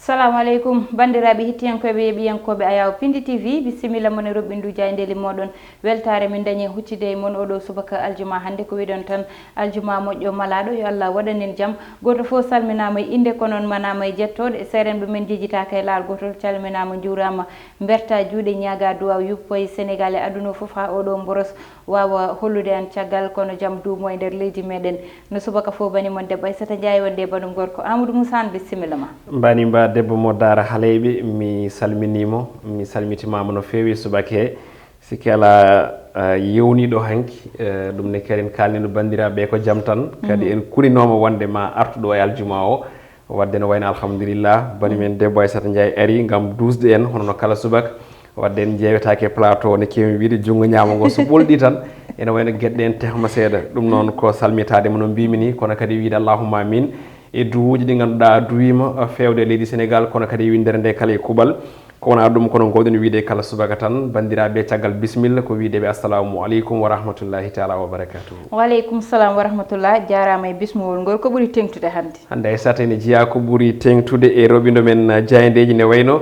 Assalamu alaikum bandiraɓe hettiyankoɓe e ɓiyankoɓe Ayaw Pindi TV bisimilla mon e roɓɓindu jayndeli moɗon weltare min dañi huccide e mon oɗo subaka aljuma hande ko wiɗon tan aljuma moƴƴo malaɗo yo Allah waɗanen jaam goto fof salminama e inde ko noon manama e jettode e serenɓe men jejjitaka e laal gotol calminama jurama berta juuɗe ñaaga duwaw yuppoye Sénégal e aduna fof ha oɗo boros wawa hollude an caggal kono jaam duumo e nder leydi meɗen no subaka fof bani mon debbo Aissata Ndiaye wonde baɗum gorko Amadou Moussa bisimilla ma mbani mba debbo mo Dara Haleyɓe mi salminimo mi salmitimama no fewi subake sikki ala yewniɗo hanki ɗum ne kadi en kalnino bandiraɓe ko jaam tan kadi en kurinoma wonde ma artuɗo e aljuma o wadde no wayno alhamdulillah bani men debbo Aissata Ndiaye ari gam dusde en hono no kala subaka wadde en jeewetake plateau ne kewi wiide junggo ñamo ngo so ɓolɗi tan ene wayno gueɗɗe en tehma seeɗa ɗum noon ko salmitadema no mbimi ni kono kadi wiide allahumma amin e duwuji ɗi ganduɗa duwima fewde e leydi Sénégal kono kadi windere nde kala e kuuɓal ko wona ɗum kono gowɗen wiide kala subaka tan bandiraɓe caggal bisimilla ko wideɓe assalamu aleykum wa rahmatullahi taala wa barakatuhu waaleykum salam wa rahmatullah jarama e bismowol ngol ko ɓuuri tengtude hande Aissata ene jeeya ko ɓuuri tengtude e roɓindo men jayendeji ne wayno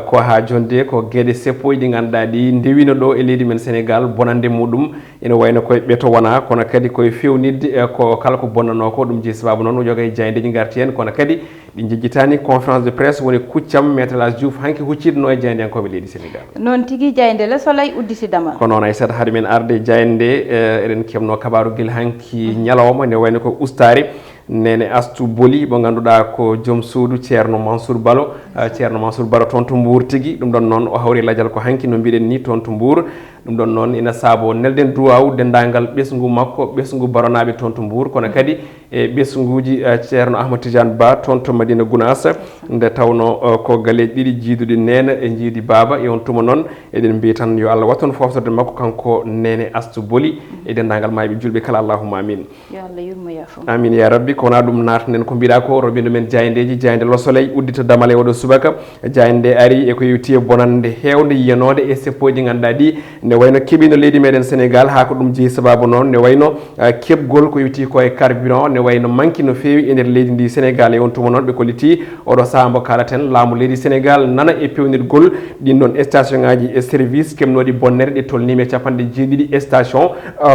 ko ha jonde ko gueɗe seppoji ɗi ganduɗa ɗi ndewino ɗo e leydi men Sénégal bonande muɗum ene wayno koye ɓeeto wona kono kadi koye fewnidde ko kala ko bonnano ko ɗum jeeyi sababu noon joga e jayendeji garti hen kono kadi ɗi jejjitani conférence de presse woni kuccam maître Elhadji Diouf hanki hucciɗo no e jayendeyankoɓe leydi Sénégal noon tigui jayende le Soleil udditidama ko noon Aissata haade men arde jayende eɗen kemno kabaru guel hanki ñalawma ne wayno ko ustari nene Astou Boli mo ganduɗa ko joom suudu ceerno Mansour Balo toon to Mbour tigui ɗum ɗon noon o hawri ladial ko hanki no mbiɗen ni toon to Mbour ɗum ɗon noon ina saabo nelden duwaw dendagal ɓesgu makko ɓesgu baronaɓe toon to Mbour kono kadi e ɓesguji ceerno Ahmad Tidiane Ba toon to Madina Gounass nde tawno ko galleji ɗiɗi jiidude nene e jiidi baba e on tuma noon eɗen mbiya tan yo Allah watton fofsorde makko kanko nene Astou Boli e dendagal mayɓe julɓe kala allahumma amin yo Allah yurmo yaafo amin ya rabbi ko wona ɗum natnen ko mbiɗa ko roɓindo men jayendeji jayende Le Soleil uddita damal e oɗo subaka jayende ari e ko yewti e bonande hewde yiyanode e seppoji ganduɗa ɗi ne wayno keeɓino leydi meɗen Sénégal ha ko ɗum jeeyi sababu noon ne wayno keɓgol ko yewti ko e carburant ne wayno manki no fewi e nder leydi ndi Sénégal e on tuma noon ɓe kolliti oɗo saaha mo kalaten laamu leydi Sénégal nana e pewnirgol ɗin ɗon station ngaji e service kemnoɗi bonnere ɗe tolnima e capanɗe jeeɗiɗi station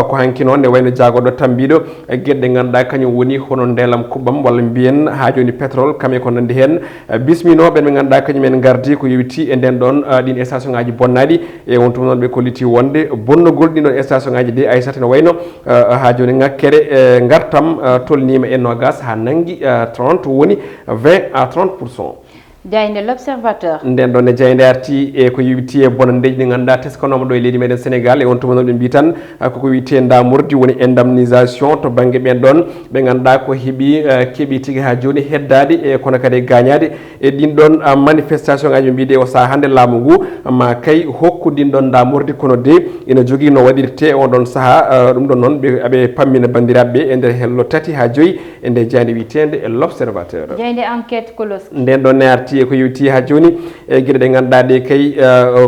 ko hanki noon ne wayno jagoɗo tambiɗo gueɗɗe ganduɗa kañum woni hono ndelam kuɓɓam walla mbiyen ha joni pétrole kame ko nandi hen bisminoɓe ɓe ganduɗa kañumen gardi ko yewti e nden ɗon ɗin station ngaji bonnaɗi e on tuma noon ɓe kolliti wonde bonnugol ɗin ɗon station ngaji ɗi Aissata ne wayno ha joni ngakkere gartam tolnima e nogas ha nangui 30 woni 20 à 30%. jayinde L'Observateur nden ɗon ne jayinde arti e ko yewti e bonandeji ɗi ganduɗa teskanoma ɗo e leydi meɗen Sénégal e on tuma noon ɓe mbi tan koko wiyete damordi woni indemnisation to banggue ɓen ɗon ɓe ganduɗa ko keeɓi tigui ha joni heddade e kono kadi gañade e ɗin ɗon manifestation ngaji ɓe mbiɗe o saaha hande laamu ngu ma kay hokku ɗin ɗon damordi kono de ina jogui no waɗirte on ɗon saaha ɗum ɗon noon ɓe pammina bandiraɓeɓe e nder hello tati ha joyyi e nde jayinde wiyetede L'Observateur jayinde enquête colosse nden ɗon ne arti e ko yewti ha joni e gueɗe ɗe ganduɗa ɗe kay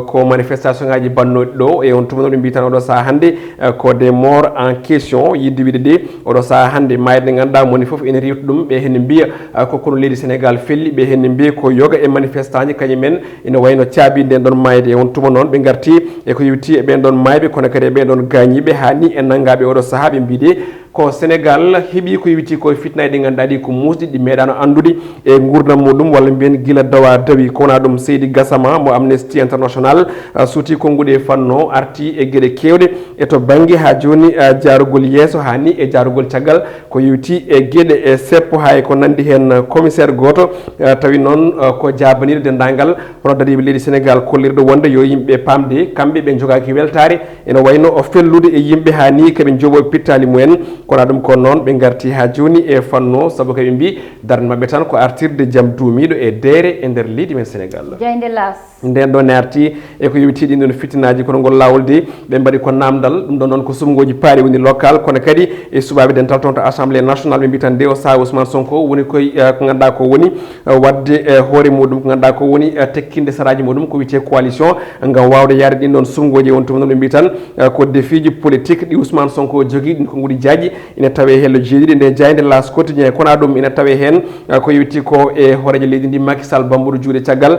ko manifestation ngaji bannoɗi ɗo e on tuma noon ɓe mbi tan oɗo saaha hande ko des morts en question yidde wiide de oɗo saaha hande mayde ɗe ganduɗa moni foof ene rewta ɗum ɓe hen mbiya ko kono leydi Sénégal felli ɓe hen mbiya ko yoga e manifestant ji kañumen ina wayno caabi nden ɗon mayde e on tuma noon ɓe garti e ko yewti e ɓen ɗon mayɓe kono kadi e ɓen ɗon gañiɓe hani e naggaɓe oɗo saaha ɓe mbiɗe ko Sénégal heeɓi ko yewti koye fitnaji ɗi ganduɗa ɗi ko musɗi ɗi meeɗano andude e gurdam muɗum walla mbiyen guila dawa dawi ko wona ɗum Seydi Gassama mo Amnesty International suuti konguɗe e fanno arti e gueɗe kewɗe e to banggue ha joni jarugol yesso hani e jarugol caggal ko yewti e gueɗe e seppo hay ko nandi hen commissaire goto tawi noon ko jabanide dendagal hono dariɓe leydi Sénégal kollirɗo wonde yo yimɓe pamde kamɓe ɓe jogaki weltare ene wayno o fellude e yimɓe hani koɓe joɓo pittali mumen kono ɗum ko noon ɓe garti ha joni e fanno saabu kaɓe mbi darde mabɓe tan ko artirde jaam duumiɗo e deere e nder leydi men Sénégal jayinde L'As nden ɗon ne arti e ko yewti ɗin ɗon fitinaji kono ngol lawol de ɓe mbaɗi ko namdal ɗum ɗon noon ko sumgoji paari woni local kono kadi e subaɓe dental toon to assemblée nationale ɓe mbi tan de o saaha Ousmane Sonko woni koye ko ganduɗa ko woni wadde hoore muɗum ko ganduɗa ko woni tekkinde saraji muɗum ko wiyete coalition ngam wawde yaade ɗin ɗon sumgoji on tuma noon ɓe mbi tan ko défi ji politique ɗi Ousmane Sonko jogui ɗin ko nguɗi jaji ina tawe hello jeeɗiɗi nde jayde L'As quotidien kono ɗum ina tawe hen ko yewti ko e horeje leydi ndi Macky Sall bambuɗo juuɗe caggal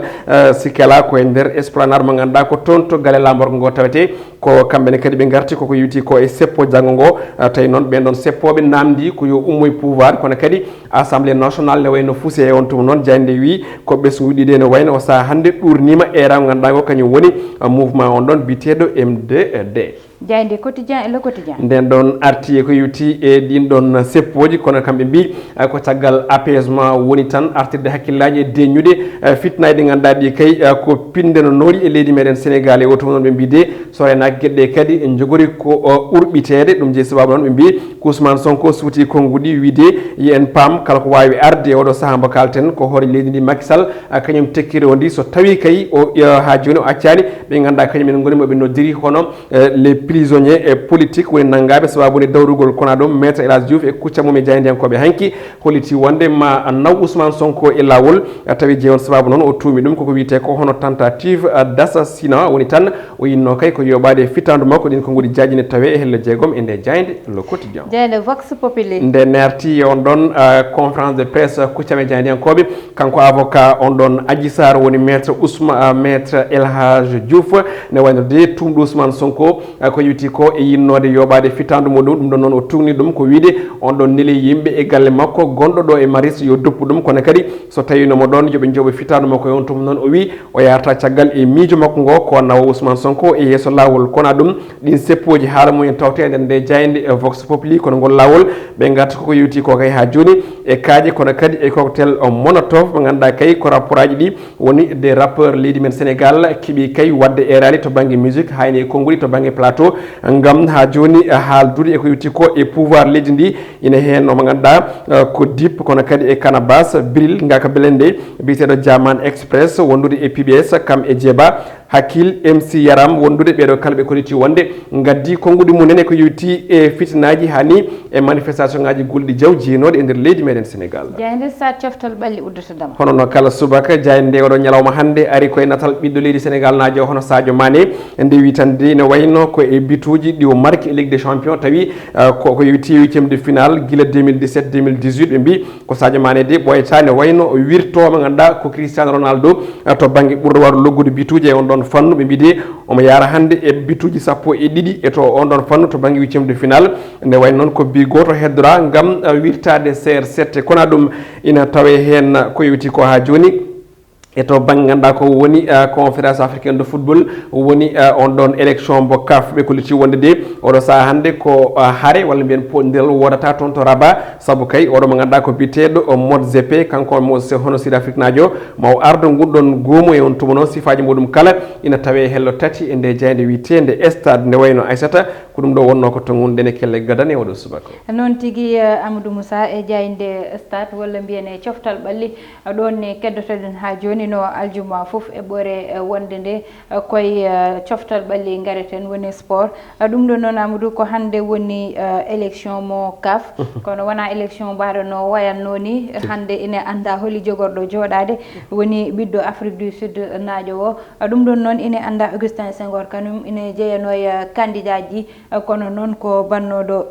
sikela koye nder esplanade mo ganduɗa ko toon to galle lamborgo ngo tawete ko kamɓene kadi ɓe garti koko yewti ko e seppo janggo ngo tawi noon ɓen ɗon seppoɓe namdi ko yo ummoye pouvoir kono kadi assemblée nationale ne wayno fuuse e on tuma noon jayde wi ko ɓesgu ɗiɗi ne wayno o saaha hannde ɗurnima era mo ganduɗa ngo kañum woni mouvement on ɗon biteɗo MDD jayde quotidien et le quotidien nden ɗon arti e ko yewti e ɗin ɗon seppoji kono kamɓe mbi ko caggal apaisement woni tan artirde hakkillaji e deññude fitnaji ɗi ganduɗa ɗi kay ko pinde no noori e leydi meɗen Sénégal e o tuma noon ɓe mbi de so renaki gueɗe kadi jogori ko urɓitede ɗum je sababu noon ɓe mbi ko Ousmane Sonko suuti konngudi wiide yi en paam kala ko wawi arde e oɗo saaha mo kalten ko hoore leydi ndi Macky Sall kañum tekkiri o ndi so tawi kay o ha joni o accani ɓe ganduɗa kañumen gonimo ɓe noddiri hono les prisonniers e politique woni nanggaɓe sababude dawrugol kona ɗum maître Elhadji Diouf e kucca mum e jaydiyankoɓe hanki holliti wonde ma naw Ousmane Sonko e lawol tawi jeeyon sababu noon o tuumi ɗum koko wiyete ko hono tentative d'assassinat woni tan o yinno kay ko yoɓade fitandu makko ɗin ko guɗi jajine tawe e helle jeegom e nde jayde le quotidien jayde vox populi nde nerti on ɗon conférence de presse kuccame jaydiyankoɓe kanko avocat on ɗon Adji Sarr woni maître Elhadji Diouf ne waynode tumɗo Ousmane Sonko ko yewti ko e yinnode yoɓade fitandu muɗum ɗum ɗon noon o tugni ɗum ko wiide on ɗon neeli yimɓe e galle makko gonɗo ɗo e maris yo doppu ɗum kono kadi so tawinomo ɗon yooɓe jooɓo fitandu makko e on tuma noon o wi o yarata caggal e miijo makko ngo ko nawa Ousmane Sonko e yeeso lawol kona ɗum ɗin seppoji haala mumen tawtede nde jayde vox populi kono ngol lawol ɓe garta koko yewti ko kay ha joni e kaaje kono kadi e cocktail monotov mo ganduɗa kay ko rapport aji ɗi woni des rappeurs leydi men Sénégal keeɓi kay wadde erani to banggue musique hayni e konnguli to banggue plateau ngam ha joni haaldude eko yewti ko e pouvoir leydi ndi ina hen omo ganduɗa ko dip kono kadi e Canabas Bril ngaka belende biteɗo Diaman Express wondude e PBS kam e Djeba Hakkil MC Yaram wondude ɓeɗo kala ɓe koliti wonde gaddi konngudi mumen e ko yewti e fitinaji hani e manifestation ngaji gulɗi jaw jeenode e nder leydi meɗen Sénégal jayde sa coftal ɓalli uddotodama hono no kala subaka jayde nde oɗo ñalawma hannde ari koye natal ɓiɗɗo leydi Sénégal najo hono Sadio Mané ndewi tan de ne wayno ko e bituji ɗi o marque e Ligue des Champions tawi ko yewti 8e de finale guila 2017 2018 ɓe mbi ko Sadio Mané de ɓoyata ne wayno o wirtoma ganduɗa ko Cristiano Ronaldo to banggue ɓurɗo waru loggude bituji e on ɗon fannu ɓe mbi de omo yara hannde e bituji sappo e ɗiɗi e to on ɗon fannu to banggue 8e de finale nde wayno noon ko bi goto heddora gam wirtade CR7 kono ɗum ina tawe hen ko yewti ko ha joni e to banggue ganduɗa ko woni conférence africaine de football woni on ɗon élection mo CAF ɓe kolliti wonde de oɗo saaha hannde ko haare walla mbiyen poɗodiral wodata toon to Rabat saabu kay oɗo mo ganduɗa ko biteɗo Motsepe kanko mo hono Sud Afrique najo maw ardo gunɗon goomu e on tuma noon sifaji muɗum kala ina tawe hello tati e nde jayde witende stade nde wayno Aissata ko ɗum ɗo wonno ko to gunɗen kelle gadane oɗo subaka noon tigui Amadou Moussa e jayde stade walla mbiyen e coftal ɓalli ɗon ne keddotoɗen ha joni no aljuma fof e ɓoore wonde nde koye coftal ɓalli gareten woni sport ɗum ɗo noon Amadou ko hannde woni élection mo CAF kono wona élection mbaɗo no wayanno ni hannde ina anda holi jogorɗo joɗade woni ɓiɗɗo Afrique du Sud naajo o ɗum ɗon noon ina anda Augustin Senghor kanum ina jeeyano e candidat ji kono noon ko bannoɗo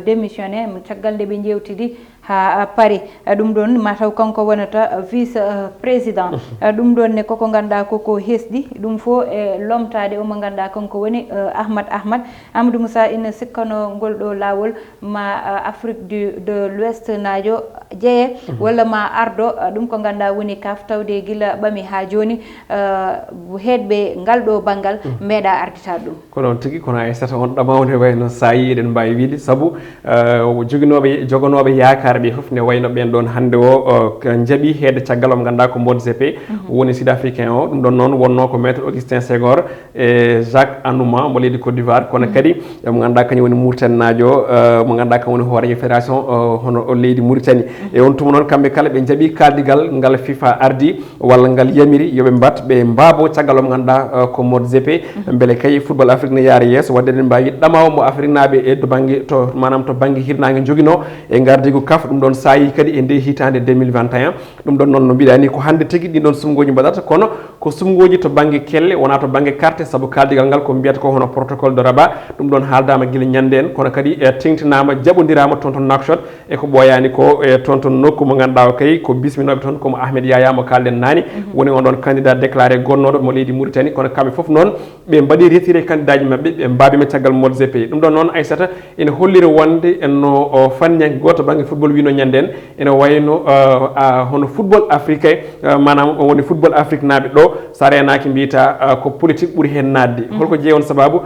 démissionné caggal nde ɓe jewtidi ha Paris ɗum ɗon mataw kanko wonata vice président ɗum ɗon ne koko ganduɗa koko hesɗi ɗum fo e lomtade omo ganduɗa kanko woni Ahmad Amadou Moussa ina sikkano ngol ɗo lawol ma Afrique de l'Ouest najo jeeye walla ma ardo ɗum ko ganduɗa woni CAF tawde guila ɓami ha joni heedɓe ngal ɗo banggal meeɗa ardita ɗum ko noon tigui kono Aissata on ɗamawde wayno sa yi eɗen mbawi wiide saabu jogonoɓe yakar ɓe foof ne wayno ɓen ɗon hannde o jaaɓi heede caggal omo ganduɗa ko Motsepe woni sud africain o ɗum ɗon noon wonno ko maître Augustin Senghor e Jacques Anouma mo leydi Côte d'Ivoire kono kadi mo ganduɗa kañum woni Mauritanie najo mo ganduɗa kam woni hoorejo fédération hono leydi Mauritanie e on tuma noon kamɓe kala ɓe jaaɓi kaldigal ngal FIFA ardi walla ngal yamiri yooɓe mbat ɓe mbabo caggal omo ganduɗa ko Motsepe beele kay football Afrique ne yaara yeeso wadde eɗen mbawi ɗamawa mo Afrique naaɓe e to banggue to manam to banggue hirnangue joguino e gardigo CAF CAF ɗum ɗon sayi kadi e nde hitande 2021 ɗum ɗon noon no mbiɗa ni ko hande tigui ɗin ɗon sumgoji mbaɗata kono ko sumgoji to banggue kelle wona to banggue carte saabu kaldigal ngal ko mbiyata ko hono protocole de Rabat ɗum ɗon haaldama guila ñande en kono kadi tengtinama jaɓodirama toon toon Nouakchott e ko ɓoyani ko toon toon nokku mo ganduɗa o kay ko bisminoɓe toon komo Ahmed Yaya mo kalden nani woni on ɗon candidat déclaré gonnoɗo mo leydi Mauritanie kono kamɓe foof noon ɓe mbaɗi retiré candidat ji mabɓe ɓe mbabima caggal MODGP ɗum ɗon noon Aissata ene holliri wonde no fanñanke goto banggue football wino ñande en ene wayno hono football africain manam woni football Afrique naaɓe ɗo sa renaki mbiyata ko politique ɓuuri hen nadde holko jeeyi on sababu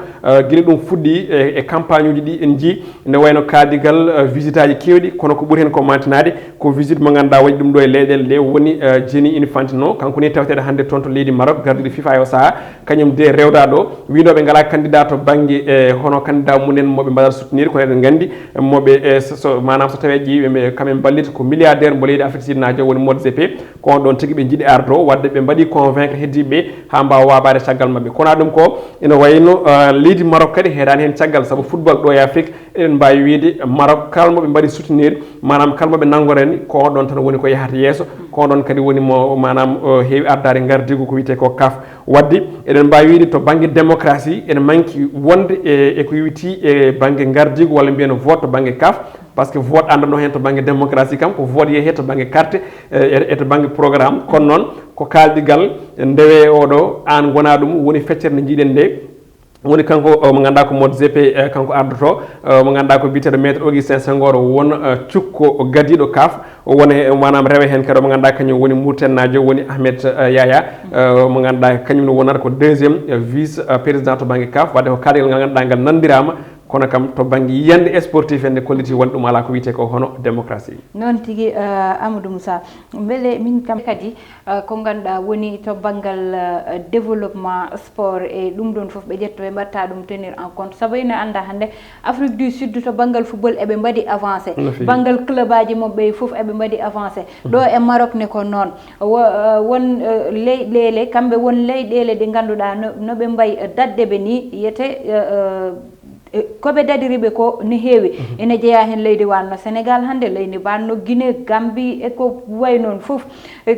guila ɗum fuɗɗi e campagne uji ɗi en jii nde wayno kaadigal visite aji kewɗi kono ko ɓuuri hen ko mantinade ko visite mo ganduɗa waɗi ɗum ɗo e leyɗele ɗe woni Gianni Infantino kanko ni tawtede hande toon to leydi Maroc gardiɗo FIFA o saaha kañum de rewɗa ɗo winoɓe ngala candidat to banggue hono candidat munen moɓe mbaɗata soutenir kono eɗen gandi moɓe manam so tawi ƴiiɓe kamen ballita ko milliardaire mo leydi Afrique Sud najo woni MODGP ko on ɗon tigui ɓe jiiɗi ardo wadde ɓe mbaɗi convaincre heddiɓe ha mbawa wabade caggal mabɓe kono ɗum ko ene wayno leydi Maroc kadi heeɗani hen caggal saabu football ɗo e Afrique eɗen mbawi wiide Maroc kalmoɓe mbaɗi soutenir manam kalmoɓe nanggorani ko on ɗon tan woni ko yahata yesso ko on ɗon kadi woni mo manam heewi ardade gardigo ko wiyete ko CAF wadde eɗen mbawi wiide to banggue démocratie ene manki wonde e ko witi e banggue gardigo walla mbiyano vote to banggue CAF par ce que vote andano hen to banggue démocratie kam ko vote yeehe to banggue carte e to banggue programme kono noon ko kaldigal ndewe oɗo an gona ɗum woni feccere nde jiiɗen nde woni kanko mo ganduɗa ko MODGP kanko ardoto mo ganduɗa ko biteɗo maître Augustin Senghor won cukko gadiɗo CAF woni manam rewe hen kadi mo ganduɗa kañum woni Mauritanie woni Ahmed Yaya mo ganduɗa kañum ne wonata ko deuxiéme vice président to banggue CAF wadde ko kaldigal ngal ganduɗa ngal nandirama kono kam to banggue yiyande sportif en kolliti won ɗum ala ko wiyete ko hono démocratie noon tigui Amadou Moussa beele min kam kadi ko ganduɗa woni to banggal développement sport e ɗum ɗon foof ɓe ƴetto ɓe mbatta ɗum tenir en compte saabu ene anda hande Afrique du Sud to banggal football eɓe mbaɗi avancé banggal club aji mabɓe foof eɓe mbaɗi avancé ɗo e Maroc ne ko noon won leyɗele kamɓe won leyɗele ɗe ganduɗa noɓe mbayi dadde ɓe ni yiyete koɓe dadiriɓe ko ne heewi ene jeeya hen leydi wanno Sénégal hande leydi wanno Guinée Gambie e ko way noon foof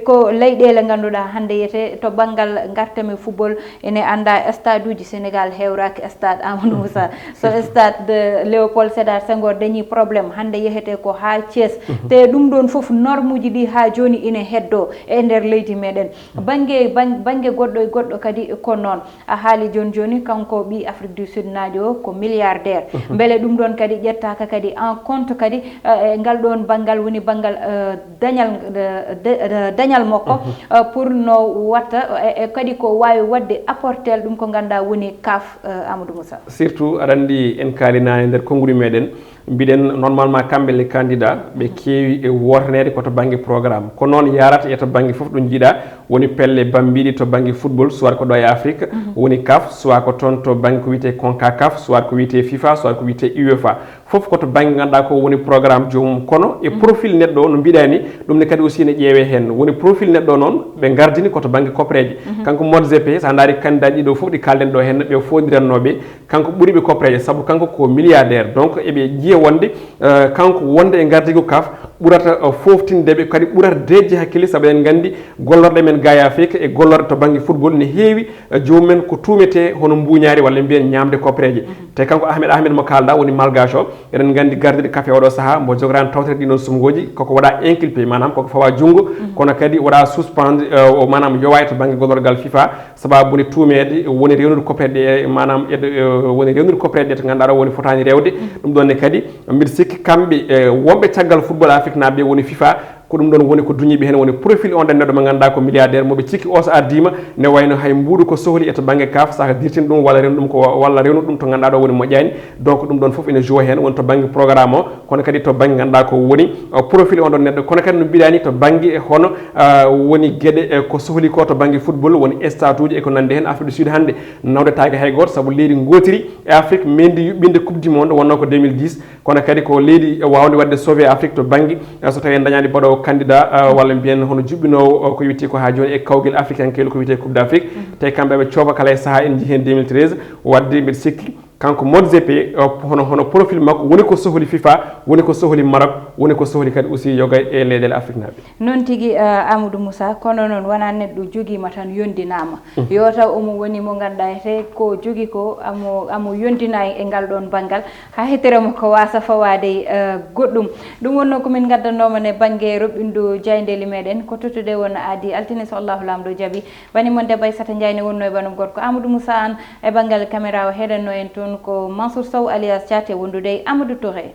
ko leyɗele ganduɗa hande yiyete to banggal gartame football ene anda stade uji Sénégal hewraki stade Amadou Moussa so stade de Léopold Sédar Senghor dañi probléme hande yehete ko ha Thiès te ɗum ɗon foof norme uji ɗi ha joni ine heddo e nder leydi meɗen banggue goɗɗo e goɗɗo kadi ko noon a haali joni kanko ɓi Afrique du Sud najo ko milliardaire beele ɗum ɗon kadi ƴettaka kadi en compte kadi ngal ɗon banggal woni banggal dañal makko pour no watta e kadi ko wawi wadde apportel ɗum ko ganduɗa woni CAF Amadou Moussa surtout aɗa andi en kaalinani nder konnguli meɗen mbiɗen normalement kamɓe les candidat ɓe keewi e wotanede koto banggue programme ko noon yarata e to banggue foof ɗum jiiɗa woni pelle bambiɗi to banggue football soit ko ɗo e Afrique woni CAF soit ko toon to banggue ko wiyete CONCACAF soit ko wiyete FIFA soit ko wiyete UEFA foof koto banggue ganduɗa ko woni programme jomum kono e profil neɗɗo no mbiɗani ɗum ne kadi aussi ne ƴeewe hen woni profil neɗɗo noon ɓe gardini koto banggue copreje kanko MODGP sa daari candidat ɗiɗo foof ɗi kalden ɗo henna ɓe fodirannoɓe kanko ɓuuriɓe copreje saabu kanko ko milliardaire donc eɓe jiiya wonde kanko wonde e gardigo CAF ɓurata foftindeɓe kadi ɓurata dejje hakkille saabu en gandi gollorɗe men ga e Afrique e gollorɗe to banggue football ne heewi jomumen ko tumete hono mbuñaari walla mbiyen ñamde copreje te kanko Ahmed mo kalɗa woni malgache o eɗen gandi gardiɗo café oɗo saaha mbo jogorani tawtere ɗiɗon sumgoji koko waɗa inculpé manam koko fawa junggo kono kadi waɗa suspendre manam yowa to banggue gollorgal FIFA sababuni tumede woni rewnude copreje manam woni rewnude copreje to ganduɗa woni fotani rewde ɗum ɗonne kadi mbiɗa sikki kamɓe wonɓe caggal football Afrique naɓe woni FIFA ko ɗum ɗon woni ko duñiɓe hen woni profil on neɗɗo mo ganduɗa ko milliardaire moɓe cikki o so ardima ne wayno hay mbuuɗu ko sohli e to banggue CAF saka dirtin ɗum walla rewnu ɗum ko walla rewnu ɗum to ganduɗa ɗo woni moƴƴani donc ɗum ɗon foof ene joue hen woni to banggue programme o kono kadi to banggue ganduɗa ko woni profil on ɗon neɗɗo kono kadi no mbiɗani to banggue hono woni gueɗe ko sohli ko to banggue football woni stade uji e ko nandi hen Afrique du Sud hande nawdetake hay goto saabu leydi gotiri e Afrique mendi yuɓɓinde coupe du monde wonno ko 2010 kono kadi ko leydi wawde wadde sauvé Afrique to banggue so tawi en dañani baɗo candidat walla mbiyen hono juɓɓinowo ko witti ko ha joni e kawguel africain kelo ko wiyete coupe d' Afrique te kamɓe ɓe cooba kala e saaha en jii hen 2013 wadde mbiɗa sikki kanko Motsepe hono profil makko woni ko sohli FIFA woni ko sohli Maroc woni ko sohli kadi aussi yoga e leydel Afrique naɓe non tigi Amadou Moussa kono noon wona neɗɗo joguima tan yondinama yo taw omo woni mo ganduɗa te ko jogui ko amo yondina e ngal ɗon banggal ha heteremo ko wasa fawade goɗɗum ɗum wonno komin gaddanoma ne banggue roɓɓindu jayndeli meɗen ko tottude won adi altine so Allahu lamɗo jaaɓi bani mon debbo Aissata Ndiaye wonno e banum gorko Amadou Moussa an e banggal caméra o heɗanno en toon ko Mansour Sow alias Thiaté wondude Amadou Touré